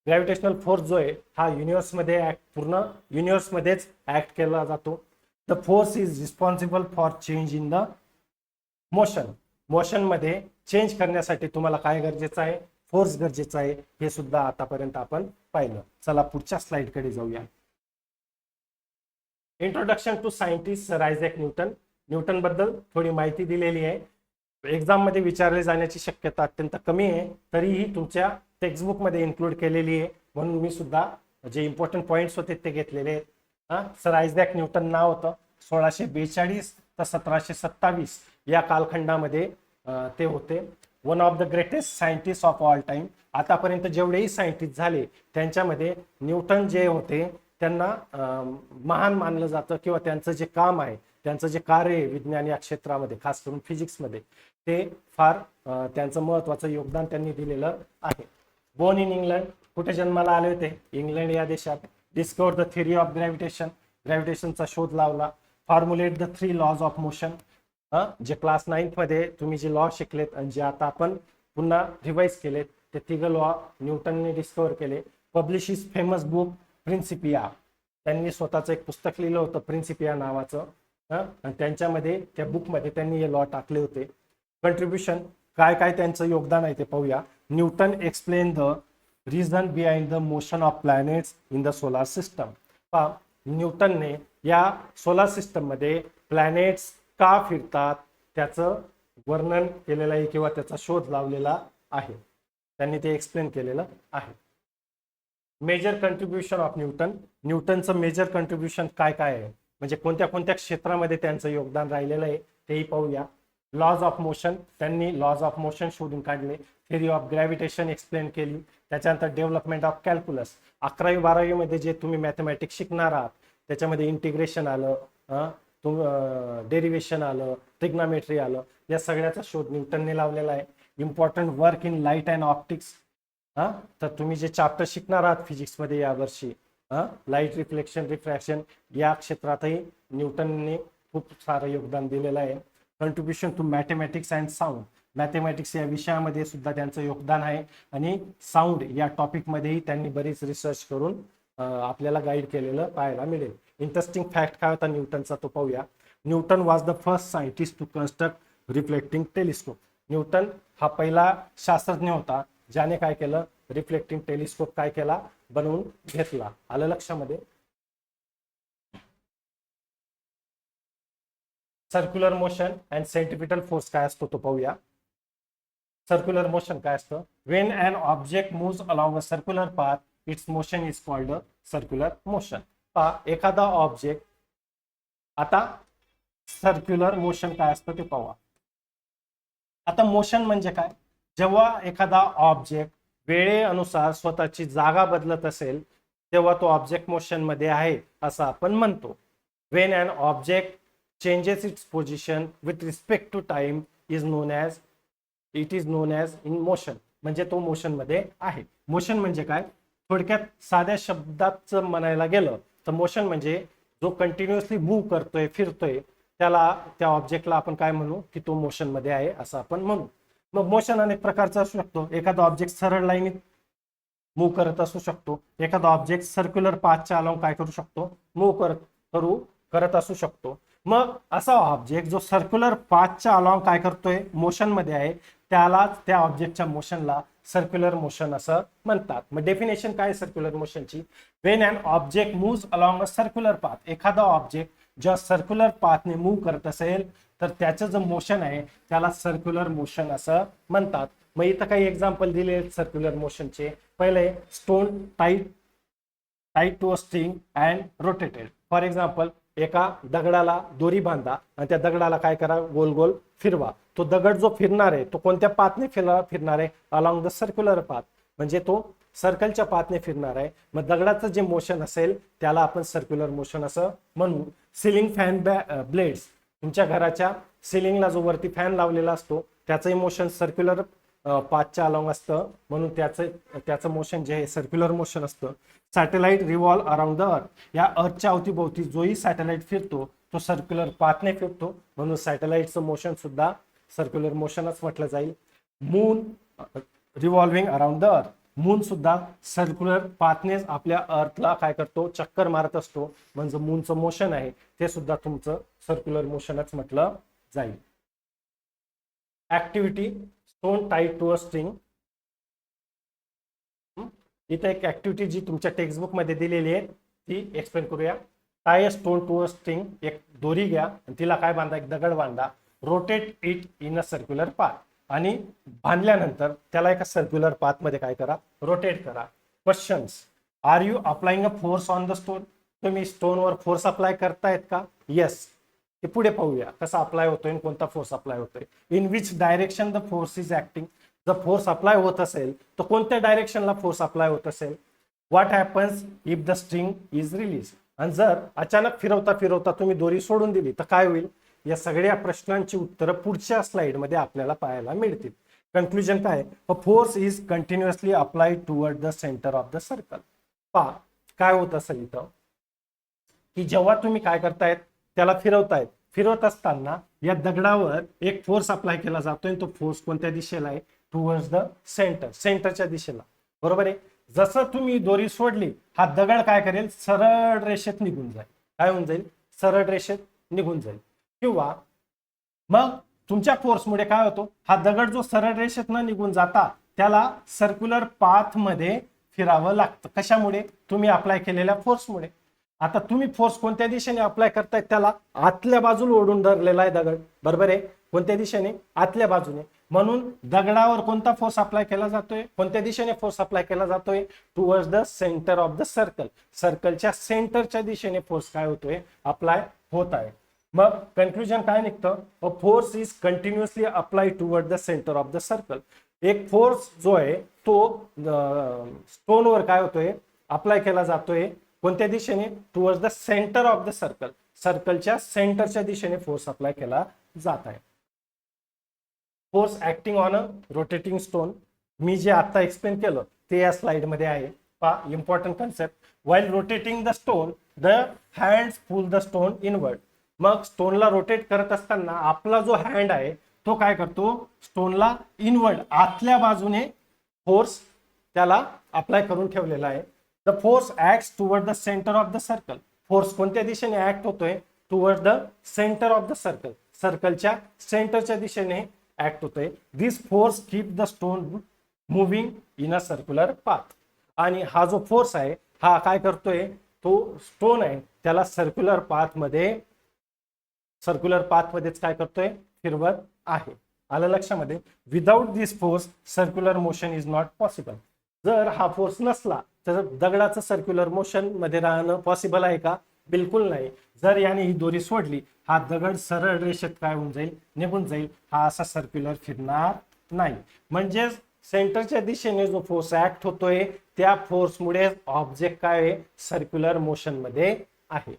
Gravitational force जो आहे हा युनिव्हर्समध्ये पूर्ण युनिव्हर्समध्येच ऍक्ट केला जातो. The force is responsible for change in the motion. Motion मध्ये चेंज करण्यासाठी तुम्हाला काय गरजेचं आहे, फोर्स गरजेचा आहे. हे सुद्धा आतापर्यंत आपण पाहिलं. चला पुढच्या स्लाइड कडे जाऊया. Introduction to scientist sir Isaac Newton. Newton बद्दल थोडी माहिती दिलेली आहे. एक्झाम मध्ये विचारले जाण्याची शक्यता अत्यंत कमी आहे, तरीही तुमच्या टेक्स्टबुक मध्ये इन्क्लूड केलेली आहे, म्हणून मी सुद्धा जे इम्पॉर्टंट पॉइंट्स होते ते घेतलेले आहेत. सर आयझॅक न्यूटन नाव होतं. 1642 तर 1727 या कालखंडामध्ये ते होते. One of the greatest scientist of all time. आतापर्यंत जेवढेही सायंटिस्ट झाले त्यांच्यामध्ये न्यूटन जे होते त्यांना महान मानलं जातं, किंवा त्यांचं जे काम आहे, त्यांचं जे कार्य आहे विज्ञान या क्षेत्रामध्ये, खास करून फिजिक्समध्ये, ते फार त्यांचं महत्वाचं योगदान त्यांनी दिलेलं आहे. Born in England. कुठे जन्माला आले होते, इंग्लंड या देशात. Discover the theory of gravitation. ग्रॅव्हिटेशनचा शोध लावला. Formulate the 3 laws of motion. जे क्लास 9 मध्ये तुम्ही जे लॉ शिकलेत आणि जे आता आपण पुन्हा रिवाइज केलेत ते 3 लॉ न्यूटनने डिस्कवर केले. Publish his famous book Principia. त्यांनी स्वतःचं एक पुस्तक लिहिलं होतं प्रिन्सिपिया नावाचं, आणि त्यांच्यामध्ये त्या बुकमध्ये त्यांनी हे लॉ टाकले होते. कंट्रीब्युशन, काय काय त्यांचं योगदान आहे ते पाहूया. Newton explain the reason behind the motion of planets in the solar system. न्यूटनने या सोलार सिस्टम मध्ये प्लॅनेट्स का फिरतात त्याचं वर्णन केलेलं आहे, किंवा त्याचा शोध लावलेला आहे. त्यांनी ते एक्सप्लेन केलेलं आहे. Major contribution of Newton. न्यूटनचं मेजर कंट्रीब्युशन काय काय आहे, म्हणजे कोणत्या कोणत्या क्षेत्रामध्ये त्यांचं योगदान राहिलेलं आहे तेही पाहूया. लॉज ऑफ मोशन, त्यांनी लॉज ऑफ मोशन शोधून काढले. थेरी ऑफ ग्रॅव्हिटेशन एक्सप्लेन केली. त्याच्यानंतर डेव्हलपमेंट ऑफ कॅल्क्युलस. 11वी-12वी मध्ये जे तुम्ही मॅथमॅटिक्स शिकणार आहात त्याच्यामध्ये इंटिग्रेशन आलं, डेरिव्हेशन आलं, ट्रिग्नॉमेट्री आलं, या सगळ्याचा शोध न्यूटनने लावलेला आहे. Important work in light and optics. तर तुम्ही जे चॅप्टर शिकणार आहात फिजिक्समध्ये यावर्षी, लाईट रिफ्लेक्शन रिफ्रॅक्शन, या क्षेत्रातही न्यूटनने खूप सारं योगदान दिलेलं आहे. Contribution to mathematics and sound. Mathematics या विषयामध्ये सुद्धा त्यांचं योगदान आहे आणि साऊंड या टॉपिकमध्येही त्यांनी बरीच रिसर्च करून आपल्याला गाईड केलेलं पाहायला मिळेल. इंटरेस्टिंग फॅक्ट काय होता न्यूटनचा तो पाहूया. Newton was the first scientist to construct reflecting telescope. Newton हा पहिला शास्त्रज्ञ होता ज्याने काय केलं, रिफ्लेक्टिंग टेलिस्कोप काय केला, बनवून घेतला. आलं लक्षामध्ये. Circular motion and centripetal force काय असतो तो पाहूया. सर्क्युलर मोशन काय असतं, when an object moves along a circular path its motion is called circular motion. एखादा ऑब्जेक्ट, आता सर्क्युलर मोशन काय असतं ते पाहूया. आता मोशन म्हणजे काय, जेव्हा एखादा ऑब्जेक्ट वेळेनुसार स्वतःची जागा बदलत असेल तेव्हा तो ऑब्जेक्ट मोशन मध्ये आहे असं आपण म्हणतो. When an object changes its position with respect to time is known as in motion. म्हणजे तो मोशन मध्ये आहे. मोशन म्हणजे काय, थोडक्यात साध्या शब्दात म्हणायला गेलं तर मोशन म्हणजे जो कंटिन्युअसली मूव्ह करतोय, फिरतोय, त्याला, त्या ऑब्जेक्टला आपण काय म्हणू की तो मोशन मध्ये आहे असं आपण म्हणू. मग मोशन अनेक प्रकारचा असू शकतो. एखादा ऑब्जेक्ट सरळ लाईनीत मूव्ह करत असू शकतो. एखादा ऑब्जेक्ट सर्क्युलर पाथच्या अलाउंग काय करू शकतो, मूव्ह करत असू शकतो. मग असा ऑब्जेक्ट जो सर्क्युलर पाथच्या अलाउंग काय करतोय, मोशन मध्ये आहे, त्यालाच, त्या ऑब्जेक्टच्या मोशनला सर्क्युलर मोशन असं म्हणतात. मग डेफिनेशन काय सर्क्युलर मोशनची, when an object moves along a circular path. एखादा ऑब्जेक्ट ज्या सर्क्युलर पाथने मूव्ह करत असेल तर त्याचं जे मोशन आहे त्याला सर्क्युलर मोशन असं म्हणतात. मग इथं काही एक्झाम्पल दिले सर्क्युलर मोशनचे. पहिले, stone tight to a string and rotated. For example, एका दगडाला दोरी बांधा आणि त्या दगडाला काय करा, गोल गोल फिरवा. तो दगड जो फिरणार आहे तो कोणत्या पाथने फिरणार आहे, अलॉंग द सर्क्युलर पाथ, म्हणजे तो सर्कलच्या पाथने फिरणार आहे. मग दगडाचं जे मोशन असेल त्याला आपण सर्क्युलर मोशन असं म्हणू. Ceiling fan blades. तुमच्या घराच्या सिलिंगला जो वरती फॅन लावलेला असतो त्याचंही मोशन सर्क्युलर पाथच्या अलॉंग असतं, म्हणून त्याचं मोशन जे आहे सर्क्युलर मोशन असतं. सॅटेलाइट रिव्हॉल्व अराउंड द अर्थ. या अर्थच्या अवतीभोवती जोही सॅटेलाइट फिरतो तो सर्क्युलर पाथने फिरतो, म्हणून सॅटेलाइटचं मोशन सुद्धा सर्क्युलर मोशनच म्हटलं जाईल. Moon revolving around the earth. Moon सुद्धा सर्क्युलर पाथनेच आपल्या अर्थला काय करतो, चक्कर मारत असतो, म्हणजे मूनचं मोशन आहे ते सुद्धा तुमचं सर्क्युलर मोशनच म्हटलं जाईल. Activity, stone tied to a string. इथे एक ऍक्टिव्हिटी जी तुमच्या टेक्स्टबुक मध्ये दिलेली आहे ती एक्सप्लेन करूया. Tie a stone to a string. एक दोरी घ्या आणि तिला काय बांधा, एक दगड बांधा. Rotate it in a circular path. आणि बांधल्यानंतर त्याला एका सर्क्युलर पाथ मध्ये काय करा, रोटेट करा. Questions, are you applying a force on the stone. तुम्ही स्टोनवर फोर्स अप्लाय करतायत का, येस. ते पुढे पाहूया कसा अप्लाय होतोय, कोणता फोर्स अप्लाय होतोय. In which direction the force is acting. जर फोर्स अप्लाय होत असेल तर कोणत्या डायरेक्शनला फोर्स अप्लाय होत असेल. What happens if the string is release. आणि जर अचानक फिरवता फिरवता तुम्ही दोरी सोडून दिली तर काय होईल. या सगळ्या प्रश्नांची उत्तरं पुढच्या स्लाइड मध्ये आपल्याला पाहायला मिळतील. कंक्लुजन काय, force is continuously applied toward the centre of the circle. पहा काय होत असेल इथं की जेव्हा तुम्ही काय करतायत, त्याला फिरवत असताना या दगडावर एक फोर्स अप्लाय केला जातोय. तो फोर्स कोणत्या दिशेला आहे, टुवर्ड्स द सेंटरच्या दिशेला, बरोबर आहे. जसं तुम्ही दोरी सोडली हा दगड काय करेल, सरळ रेषेत निघून जाईल. काय होऊन जाईल, सरळ रेषेत निघून जाईल. किंवा मग तुमच्या फोर्समुळे काय होतो, हा दगड जो सरळ रेषेत न निघून जाता त्याला सर्क्युलर पाथ मध्ये फिरावं लागतं. कशामुळे, तुम्ही अप्लाय केलेल्या फोर्समुळे. आता तुम्ही फोर्स कोणत्या दिशेने अप्लाय करताय, त्याला आतल्या बाजूला ओढून धरलेला आहे दगड, बरोबर आहे. कोणत्या दिशेने, आतल्या बाजूने. म्हणून दगडावर कोणता फोर्स अप्लाय केला जातोय, कोणत्या दिशेने फोर्स अप्लाय केला जातोय, towards the centre of the circle. सर्कलच्या सेंटरच्या दिशेने फोर्स काय होतोय, अप्लाय होत आहे. मग कन्क्लुजन काय निघतं, अ force is continuously apply toward the centre of the circle. एक फोर्स जो आहे तो स्टोनवर काय होतोय, अप्लाय केला जातोय कोणत्या दिशेने, towards the centre of the circle. सर्कलच्या सेंटरच्या दिशेने फोर्स अप्लाय केला जात आहे. Force acting on a rotating stone, मी जे आता एक्सप्लेन केलं ते या स्लाइड मध्ये आहे. पहा, important concept. While rotating the stone the hands pull the stone inward. मग स्टोनला रोटेट करत असताना आपला जो हँड आहे तो काय करतो, स्टोनला इनवर्ड आतल्या बाजूने फोर्स त्याला अप्लाय करून ठेवलेला आहे. The force acts toward the centre of the circle. Force कोणत्या दिशेने ऍक्ट होतोय, toward the centre of the circle. सर्कलच्या सेंटरच्या दिशेने ऍक्ट होतोय. This force keep the stone moving in a circular path. आणि हा जो फोर्स आहे हा काय करतोय, तो स्टोन आहे त्याला सर्क्युलर पाथमध्येच काय करतोय, फिरवत आहे. आलं लक्षामध्ये. Without this force circular motion is not possible. जर हा फोर्स नसला तर दगडाचं सर्क्युलर मोशन मध्ये राहणं पॉसिबल आहे का, बिलकुल नाही. जर याने ही दोरी सोडली, हा दगड सरळ रेषेत काय होऊन जाईल, निघून जाईल. हा असा सर्क्युलर फिरणार नाही. म्हणजेच सेंटरच्या दिशेने जो फोर्स ऍक्ट होतोय त्या फोर्समुळे ऑब्जेक्ट काय आहे, सर्क्युलर मोशन मध्ये आहे.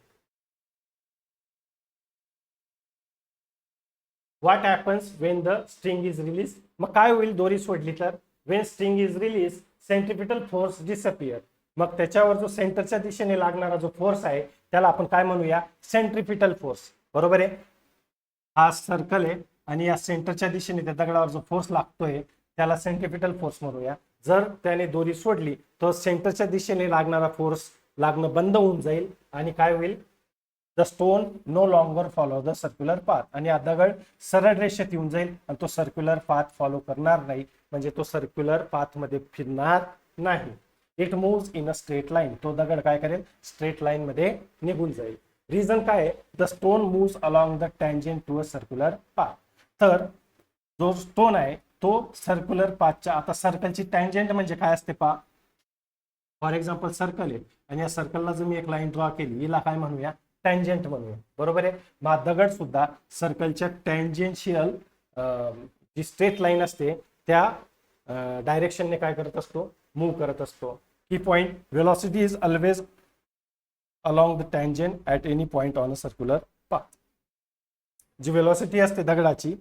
What happens Wien the string is release. मग काय होईल दोरी सोडली तर, Wien string is release centripetal force disappear. मग त्याच्यावर जो सेंटरच्या दिशेने लागणारा जो फोर्स आहे त्याला आपण काय म्हणूया, सेंट्रिपिटल फोर्स. बरोबर आहे. हा सर्कल आहे आणि या सेंटरच्या दिशेने त्या दगडावर जो फोर्स लागतोय त्याला सेंट्रिपिटल फोर्स म्हणूया. जर त्याने दोरी सोडली तर सेंटरच्या दिशेने लागणारा फोर्स लागणं बंद होऊन जाईल आणि काय होईल, the stone no longer follow the circular path. आणि हा दगड सरळ रेषेत येऊन जाईल आणि तो सर्क्युलर पाथ फॉलो करणार नाही. म्हणजे तो सर्क्युलर पाथ मध्ये फिरणार नाही. It moves in a straight line. तो दगड काय करेल, स्ट्रेट लाईन मध्ये निघून जाईल. रिझन काय आहे, the stone moves along the tangent to a circular path. तर जो स्टोन आहे तो सर्क्युलर पाथच्या, आता सर्कलची टँजेंट म्हणजे काय असते पहा. फॉर एक्झाम्पल सर्कल आहे आणि या सर्कलला जर मी एक लाईन ड्रॉ केली, हिला काय म्हणूया, टँजेंट म्हणूया. बरोबर आहे. मग दगड सुद्धा सर्कलच्या टँजेन्शियल जी स्ट्रेट लाईन असते त्या डायरेक्शनने काय करत असतो, मूव्ह करत असतो. की point, velocity is always along the tangent at any point on a circular path. जी वेलॉसिटी असते दगडाची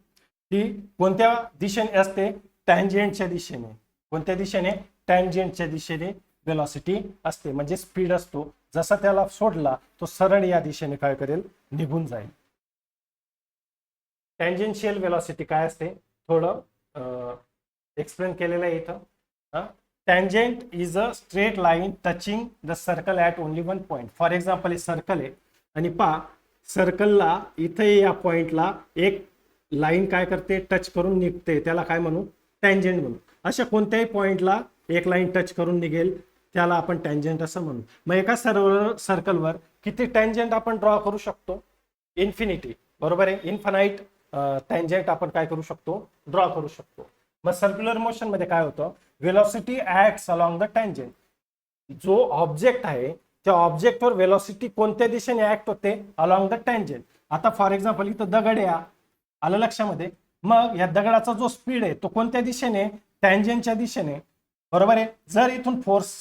ती कोणत्या दिशेने असते, टँजेंटच्या दिशेने. कोणत्या दिशेने, टँजेंटच्या दिशेने वेलॉसिटी असते. म्हणजे स्पीड असतो. जसा त्याला सोडला तो सरळ या दिशेने काय करेल, निघून जाईल. टँजेन्शियल वेलॉसिटी काय असते थोडं एक्सप्लेन केलेलं आहे इथं. Tangent is a straight line touching the circle at only one point. For example हे सर्कल आहे आणि पहा सर्कलला इथे या पॉइंटला एक लाईन काय करते, टच करून निघते, त्याला काय म्हणू, टँजेंट म्हणू. अशा कोणत्याही पॉइंटला एक लाईन टच करून निघेल त्याला आपण टँजेंट असं म्हणू. मग एका सर्कलवर किती टँजेंट आपण ड्रॉ करू शकतो, इन्फिनिटी. बरोबर आहे. इन्फानाइट टँजेंट आपण काय करू शकतो, ड्रॉ करू शकतो. मग सर्क्युलर मोशन मध्ये काय होतं, velocity acts along the tangent. जो ऑब्जेक्ट आहे त्या ऑब्जेक्टवर वेलॉसिटी कोणत्या दिशेने ऍक्ट होते, अलॉंग द टँजेंट. आता फॉर एक्झाम्पल इथं दगड आहे, आलं लक्षामध्ये. मग या दगडाचा जो स्पीड आहे तो कोणत्या दिशेने, टँजेंटच्या दिशेने. बरोबर आहे. जर इथून फोर्स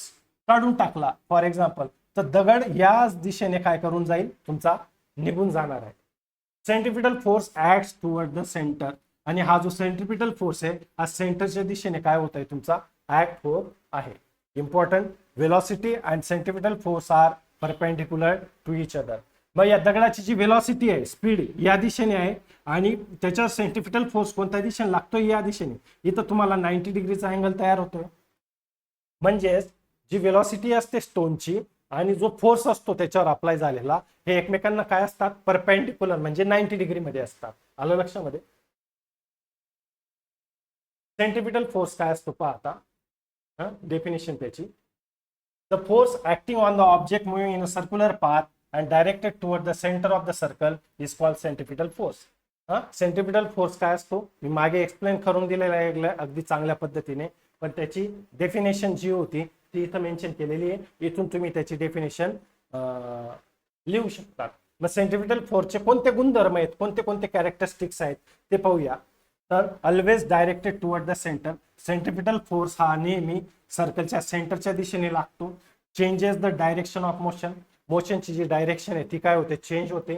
काढून टाकला फॉर एक्झाम्पल तर दगड याच दिशेने काय करून जाईल, तुमचा निघून जाणार आहे. Centripetal force acts toward the centre. आणि हा जो सेंट्रिपिटल फोर्स आहे हा सेंटरच्या दिशेने काय होत आहे, तुमचा ऍक्ट होत आहे. Important, velocity and centripetal force are perpendicular to each other. मग या दगडाची जी वेलॉसिटी आहे, स्पीड या दिशेने आहे आणि त्याच्या सेंट्रिपिटल फोर्स कोणत्या दिशेने लागतोय, या दिशेने. इथं तुम्हाला 90 डिग्रीचा अँगल तयार होतोय. म्हणजेच जी वेलॉसिटी असते स्टोनची आणि जो फोर्स असतो त्याच्यावर अप्लाय झालेला, हे एकमेकांना काय असतात, परपेंडिक्युलर म्हणजे 90 डिग्री मध्ये असतात. आलं लक्षामध्ये. सेंट्रिपिटल फोर्स काय असतो पहा आता, डेफिनेशन त्याची. The force acting on the object moving in a circular path and directed toward the centre of the circle is called centripetal force. Centripetal force काय असतो मी मागे एक्सप्लेन करून दिलेला आहे अगदी चांगल्या पद्धतीने, पण त्याची डेफिनेशन जी होती ती इथं मेन्शन केलेली आहे. इथून तुम्ही त्याची डेफिनेशन लिहू शकता. मग सेंट्रिपिटल फोर्सचे कोणते गुणधर्म आहेत, कोणते कोणते कॅरेक्टरिस्टिक्स आहेत ते पाहूया. तर always directed toward the centre. Centripetal force हा नेहमी सर्कलच्या सेंटरच्या दिशेने लागतो. Changes the direction of motion. मोशनची जी डायरेक्शन आहे ती काय होते, चेंज होते.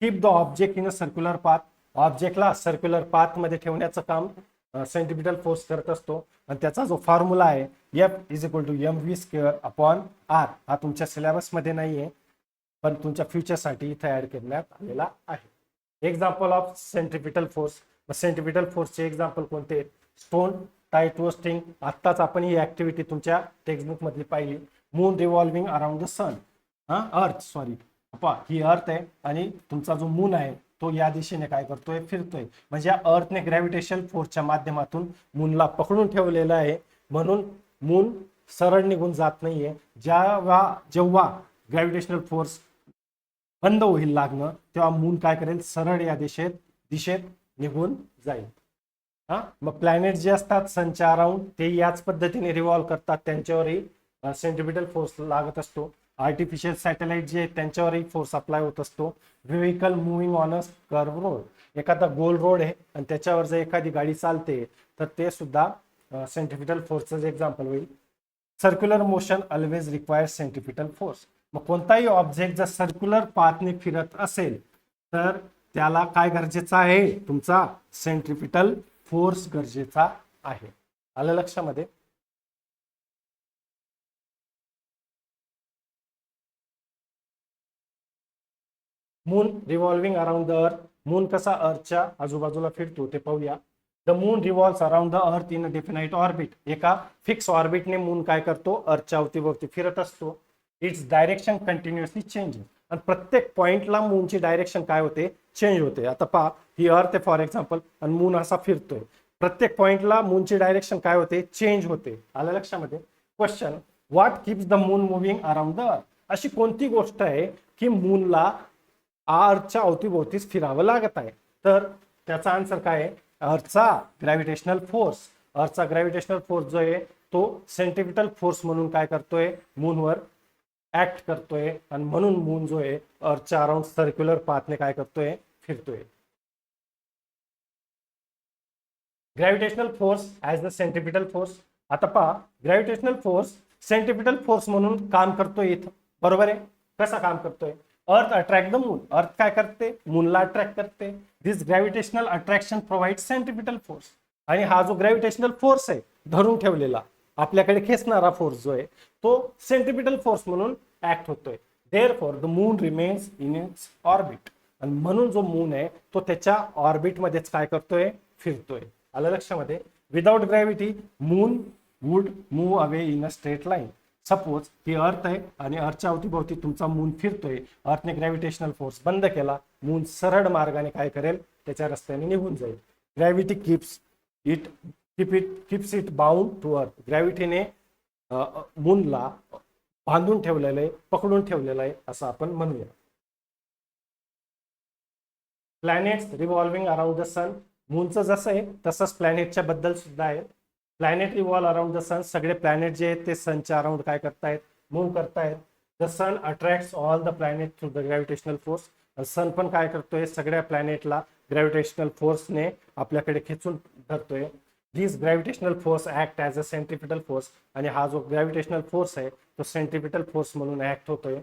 Keep the object in a circular path. ऑब्जेक्टला सर्क्युलर पाथ मध्ये ठेवण्याचं काम सेंट्रिपिटल फोर्स करत असतो. आणि त्याचा जो फॉर्म्युला आहे F=mv² अपॉन r, हा तुमच्या सिलेबस मध्ये नाहीये पण तुमच्या फ्युचरसाठी इथे ऍड करण्यात आलेला आहे. Example of centripetal force. Centripetal फोर्सचे एक्झाम्पल कोणते आहेत? स्टोन टाय ट्विस्टिंग, आत्ताच आपण ही ऍक्टिव्हिटी तुमच्या टेक्स्टबुक मधली पाहिली. Moon revolving around the sun, earth sorry, he earth आहे आणि तुमचा जो मून आहे तो या दिशेने काय करतोय, फिरतोय. म्हणजे अर्थने ग्रॅव्हिटेशन फोर्सच्या माध्यमातून मूनला पकडून ठेवलेलं आहे, म्हणून मून सरळ निघून जात नाहीये. जेव्हा ग्रॅव्हिटेशनल फोर्स बंद होईल लागणं तेव्हा मून काय करेल, सरळ या दिशेत निघून जाईल. मग प्लॅनेट जे असतात सनच्या अराउंड ते याच पद्धतीने रिव्हॉल्व करतात, त्यांच्यावरही सेंट्रिपिटल फोर्स लागत असतो. आर्टिफिशियल सॅटेलाइट जे त्यांच्यावरही फोर्स अप्लाय होत असतो. Vehicle moving on a curve road, एखादा गोल रोड आहे आणि त्याच्यावर जर एखादी गाडी चालते तर ते सुद्धा सेंट्रिपिटल फोर्सचं एक्झाम्पल होईल. Circular motion always require centripetal force. मग कोणताही ऑब्जेक्ट जर सर्क्युलर पाथने फिरत असेल तर त्याला काय गरजेचं आहे, तुमचा सेंट्रिपिटल फोर्स गरजेचा आहे. आलं लक्षामध्ये? Moon revolving around the earth. Moon कसा अर्थच्या आजूबाजूला फिरतो ते पाहूया. The moon revolves around the अर्थ इन अ डेफिनाइट ऑर्बिट. एका फिक्स ऑर्बिटने मून काय करतो, अर्थच्या अवतीभोवती फिरत असतो. Its direction continuously changes. आणि प्रत्येक पॉइंटला मूनची डायरेक्शन काय होते, चेंज होते. आता पहा, ही अर्थ आहे फॉर एक्झाम्पल आणि मून असा फिरतोय. प्रत्येक पॉइंटला मूनची डायरेक्शन काय होते, चेंज होते. आलं लक्षामध्ये? Question, what keeps the moon moving around the अर्थ. अशी कोणती गोष्ट आहे की मूनला अर्थच्या अवतीभोवतीच फिरावं लागत आहे? तर त्याचा आन्सर काय आहे, अर्थचा ग्रॅव्हिटेशनल फोर्स. अर्थचा ग्रॅव्हिटेशनल फोर्स जो आहे तो सेंट्रिपिटल फोर्स म्हणून काय करतोय, मूनवर ऍक्ट करतोय आणि म्हणून मून जो आहे अर्थच्या अराउंड सर्क्युलर पाथने काय करतोय, फिरतोय. Gravitational force as the centripetal force. आता पहा, ग्रॅव्हिटेशनल फोर्स सेंट्रिपिटल फोर्स म्हणून काम करतोय इथं, बरोबर आहे. कसा काम करतोय? अर्थ अट्रॅक्ट द मून. अर्थ काय करते, मूनला अट्रॅक्ट करते. This gravitational attraction provide centripetal force. आणि हा जो ग्रॅव्हिटेशनल फोर्स आहे धरून ठेवलेला, आपल्याकडे खेचणारा फोर्स जो आहे तो सेंट्रिपिटल फोर्स म्हणून ऍक्ट होतोय. Therefore the moon remains in its orbit. आणि म्हणून जो मून आहे तो त्याच्या ऑर्बिट मध्येच काय करतोय, फिरतोय. आलं लक्षामध्ये? Without gravity moon would move away in a straight line. Suppose ही अर्थ आहे आणि अर्थच्या अवतीभोवती तुमचा मून फिरतोय, अर्थने ग्रॅव्हिटेशनल फोर्स बंद केला, मून सरळ मार्गाने काय करेल, त्याच्या रस्त्याने निघून जाईल. Gravity keeps it bound to earth. ग्रॅव्हिटीने मूनला बांधून ठेवलेलं आहे, पकडून ठेवलेलं आहे असं आपण म्हणूया. प्लॅनेट्स रिव्हॉल्विंग अराउंड द सन. मूनचं जसं आहे तसंच प्लॅनेटच्या बद्दल सुद्धा आहे. Planet revolve around the sun. सगळे प्लॅनेट जे आहेत ते सनच्या अराउंड काय करतायत, मूव्ह करतायत. The sun attracts all the planet through the gravitational force. Sun पण काय करतोय, सगळ्या प्लॅनेटला ग्रॅव्हिटेशनल फोर्सने आपल्याकडे खेचून धरतोय. This gravitational force act as a centripetal force. आणि हा जो ग्रॅव्हिटेशनल फोर्स आहे तो सेंट्रिपिटल फोर्स म्हणून ऍक्ट होतोय.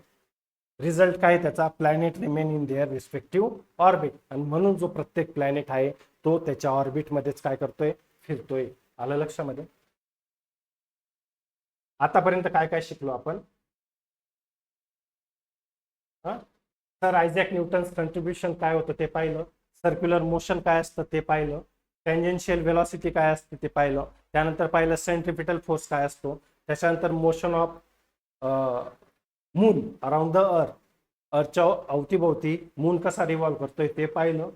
रिझल्ट काय त्याचा, planet remain in their respective orbit. आणि म्हणून जो प्रत्येक प्लॅनेट आहे तो त्याच्या ऑर्बिट मध्येच काय करतोय, फिरतोय. आलं लक्षामध्ये? आतापर्यंत काय काय शिकलो आपण? सर आयझॅक न्यूटन्स कंट्रीब्युशन काय होतं ते पाहिलं. सर्क्युलर मोशन काय असतं ते पाहिलं. टेंजेन्शियल वेलॉसिटी काय असते ते पाहिलं. त्यानंतर पाहिलं सेंट्रिपिटल फोर्स काय असतो. त्याच्यानंतर motion of moon around the earth. अर्थच्या अवतीभोवती मून कसा रिव्हॉल्व करतोय ते पाहिलं.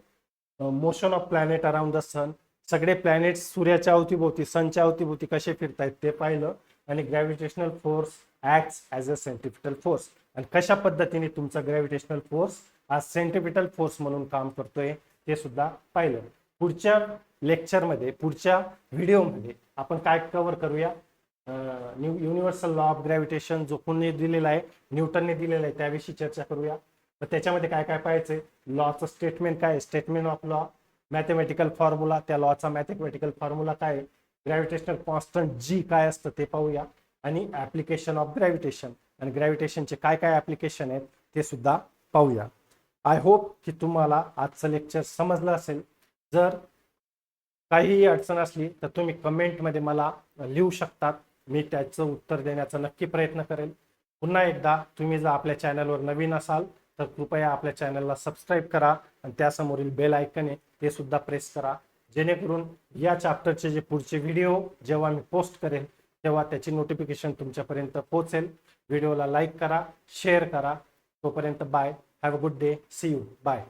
Motion of planet around the sun. सगळे प्लॅनेट सूर्याच्या अवतीभोवती, सनच्या अवतीभोवती कसे फिरतायत ते पाहिलं. आणि gravitational force acts as a centripetal force. आणि कशा पद्धतीने तुमचा ग्रॅव्हिटेशनल फोर्स हा सेंट्रिपिटल फोर्स म्हणून काम करतोय ते सुद्धा पाहिलं. पुढच्या लेक्चरमध्ये, पुढच्या व्हिडिओमध्ये आपण काय कव्हर करूया, युनिव्हर्सल लॉ ऑफ ग्रॅव्हिटेशन जो कोणी दिलेला आहे, न्यूटनने दिलेला आहे, त्याविषयी चर्चा करूया. तर त्याच्यामध्ये काय काय पाहायचंय, लॉचं स्टेटमेंट काय आहे, statement of law, mathematical formula, त्या लॉचा मॅथमॅटिकल फॉर्म्युला काय आहे, ग्रॅव्हिटेशनल कॉन्स्टंट जी काय असतं ते पाहूया, आणि ऍप्लिकेशन ऑफ ग्रॅव्हिटेशन, आणि ग्रॅव्हिटेशनचे काय काय ऍप्लिकेशन आहेत ते सुद्धा पाहूया. आय होप की तुम्हाला आजचं लेक्चर समजलं असेल. जर काहीही अडचण असली तर तुम्ही कमेंटमध्ये मला लिहू शकतात, मी त्याचं उत्तर देण्याचा नक्की प्रयत्न करेल. पुन्हा एकदा तुम्ही जर आपल्या चॅनलवर नवीन असाल तर कृपया आपल्या चॅनलला सबस्क्राईब करा आणि त्यासमोरील बेल आयकन आहे ते सुद्धा प्रेस करा, जेणेकरून या चॅप्टरचे जे पुढचे व्हिडिओ जेव्हा मी पोस्ट करेल तेव्हा त्याची नोटिफिकेशन तुमच्यापर्यंत पोहोचेल. व्हिडिओला लाईक करा, शेअर करा. तोपर्यंत bye, have a good day, see you, bye.